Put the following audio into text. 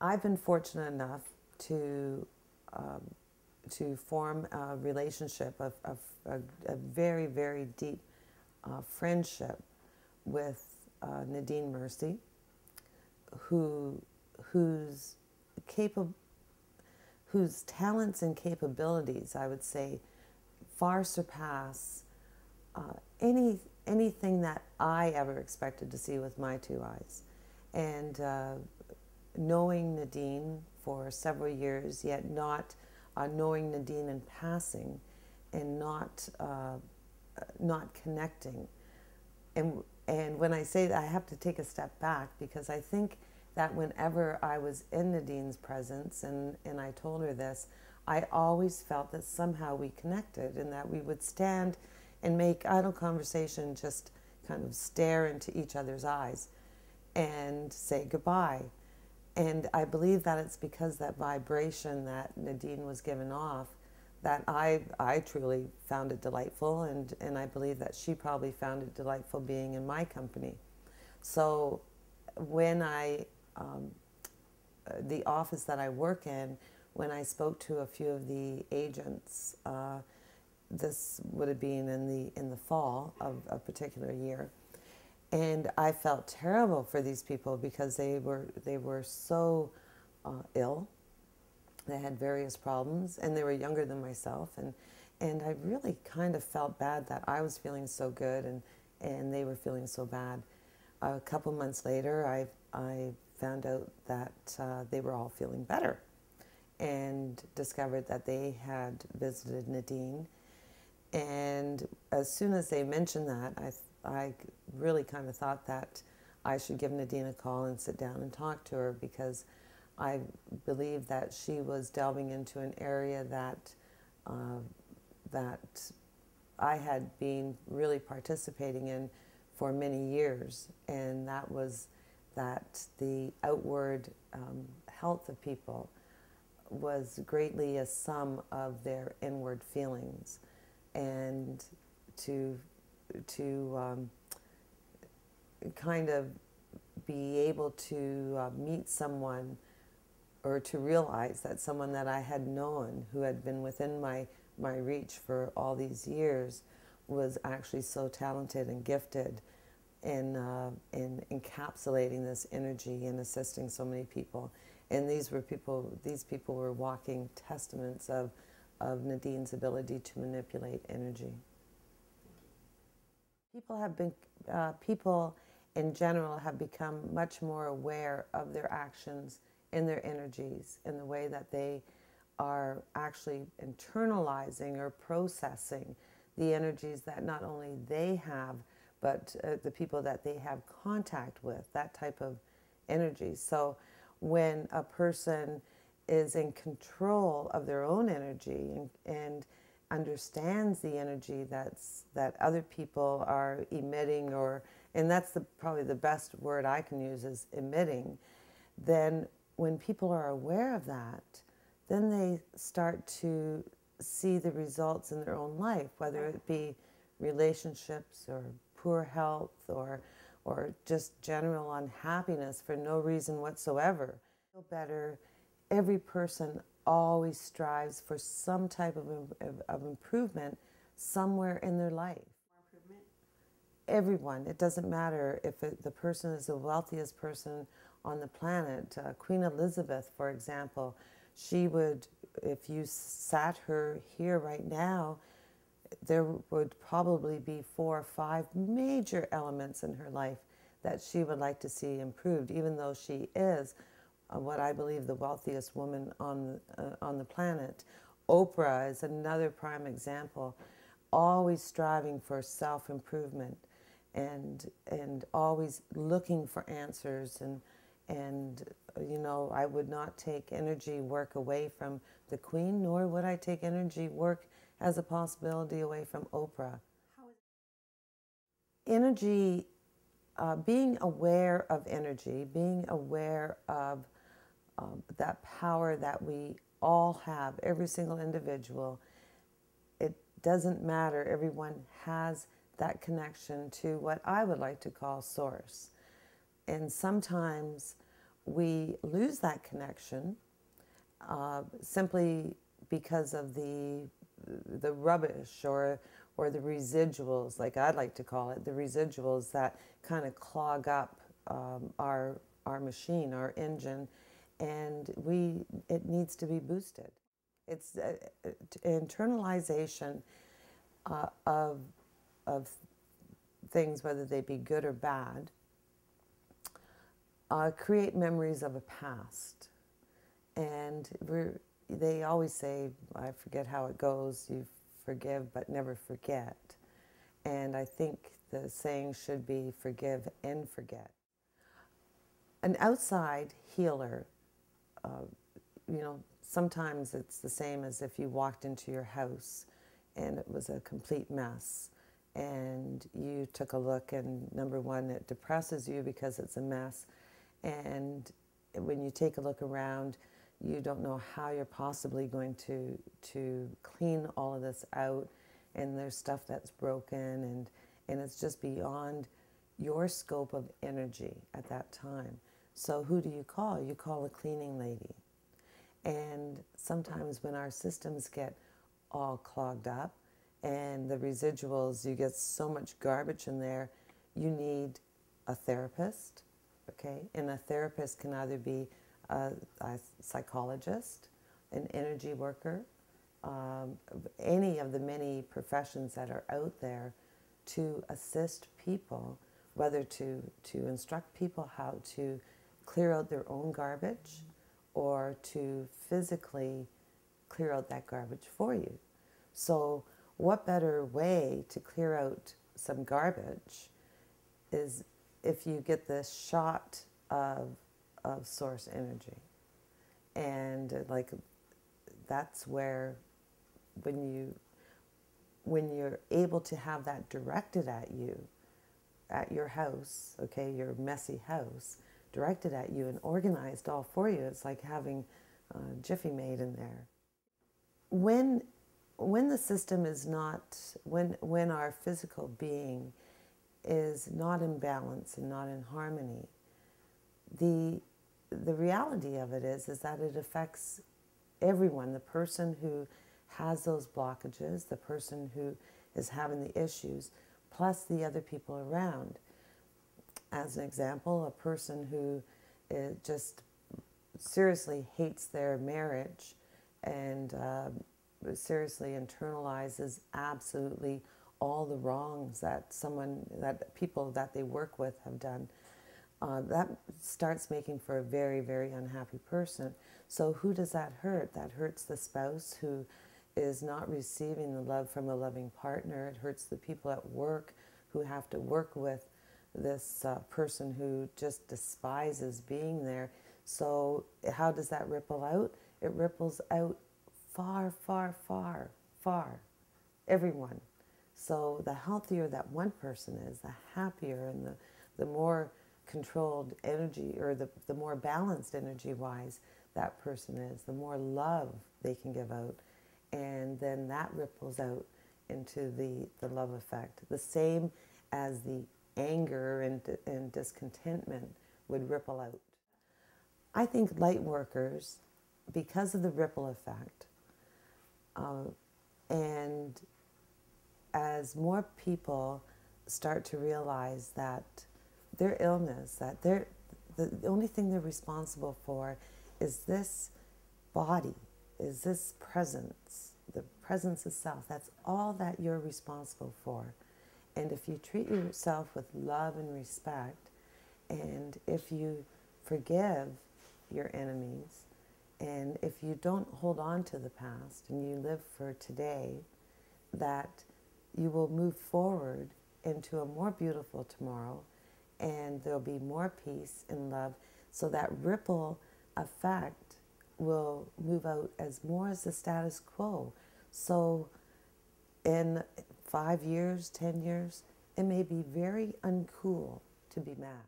I've been fortunate enough to to form a relationship of a very, very deep friendship with Nadine Mercey, who whose capable whose talents and capabilities, I would say, far surpass anything that I ever expected to see with my two eyes. And knowing Nadine for several years, yet not knowing Nadine in passing, and not connecting. And when I say that, I have to take a step back, because I think that whenever I was in Nadine's presence and I told her this, I always felt that somehow we connected, and that we would stand and make idle conversation, just kind of stare into each other's eyes and say goodbye. And I believe that it's because that vibration that Nadine was giving off that I truly found it delightful, and I believe that she probably found it delightful being in my company. So when the office that I work in, when I spoke to a few of the agents, this would have been in the fall of a particular year, and I felt terrible for these people, because they were so ill. They had various problems, and they were younger than myself, and I really kind of felt bad that I was feeling so good and they were feeling so bad. A couple months later, I found out that they were all feeling better, and discovered that they had visited Nadine. And as soon as they mentioned that, I really kind of thought that I should give Nadine a call and sit down and talk to her, because I believe that she was delving into an area that that I had been really participating in for many years, and that was that the outward health of people was greatly a sum of their inward feelings, and to kind of be able to meet someone, or to realize that someone that I had known, who had been within my reach for all these years, was actually so talented and gifted in encapsulating this energy and assisting so many people. And these people were walking testaments of Nadine's ability to manipulate energy. People in general have become much more aware of their actions and their energies, in the way that they are actually internalizing or processing the energies that not only they have, but the people that they have contact with, that type of energy. So when a person is in control of their own energy and understands the energy that other people are emitting, and that's probably the best word I can use, is emitting, then when people are aware of that, then they start to see the results in their own life, whether it be relationships or poor health or just general unhappiness for no reason whatsoever. Feel better. Every person always strives for some type of improvement somewhere in their life. Everyone. It doesn't matter if the person is the wealthiest person on the planet. Queen Elizabeth, for example, she would, if you sat her here right now, there would probably be 4 or 5 major elements in her life that she would like to see improved, even though she is what I believe the wealthiest woman on the planet. Oprah is another prime example, always striving for self-improvement and always looking for answers, and you know, I would not take energy work away from the Queen, nor would I take energy work as a possibility away from Oprah. Energy, being aware of energy, being aware of that power that we all have, every single individual, it doesn't matter, everyone has that connection to what I would like to call source. And sometimes we lose that connection simply because of the rubbish or the residuals, like I'd like to call it, the residuals that kind of clog up our machine, our engine, and it needs to be boosted. It's internalization of things, whether they be good or bad, create memories of a past. And they always say, I forget how it goes, you forgive but never forget. And I think the saying should be forgive and forget. An outside healer, sometimes it's the same as if you walked into your house and it was a complete mess. And you took a look, and number one, it depresses you because it's a mess. And when you take a look around, you don't know how you're possibly going to clean all of this out. And there's stuff that's broken, and it's just beyond your scope of energy at that time. So who do you call? You call a cleaning lady. And sometimes when our systems get all clogged up and the residuals, you get so much garbage in there, you need a therapist, okay? And a therapist can either be a psychologist, an energy worker, any of the many professions that are out there to assist people, whether to instruct people how to clear out their own garbage or to physically clear out that garbage for you. So what better way to clear out some garbage is if you get this shot of source energy. And that's where when you're able to have that directed at you, at your house, okay, your messy house, directed at you and organized all for you, it's like having Jiffy Made in there. When the system is not, when our physical being is not in balance and not in harmony, the reality of it is that it affects everyone, the person who has those blockages, the person who is having the issues, plus the other people around. As an example, a person who just seriously hates their marriage and seriously internalizes absolutely all the wrongs that people that they work with have done, that starts making for a very, very unhappy person. So who does that hurt? That hurts the spouse who is not receiving the love from a loving partner. It hurts the people at work who have to work with this person who just despises being there. So how does that ripple out? It ripples out far, far, far, far, everyone. So the healthier that one person is, the happier and the more controlled energy, or the more balanced energy-wise that person is, the more love they can give out. And then that ripples out into the love effect. The same as the anger and discontentment would ripple out. I think light workers, because of the ripple effect, and as more people start to realize that their illness, that the only thing they're responsible for is this body, is this presence, the presence itself. That's all that you're responsible for. And if you treat yourself with love and respect, and if you forgive your enemies, and if you don't hold on to the past and you live for today, that you will move forward into a more beautiful tomorrow, and there'll be more peace and love. So that ripple effect will move out as more as the status quo. So in 5 years, 10 years, it may be very uncool to be mad.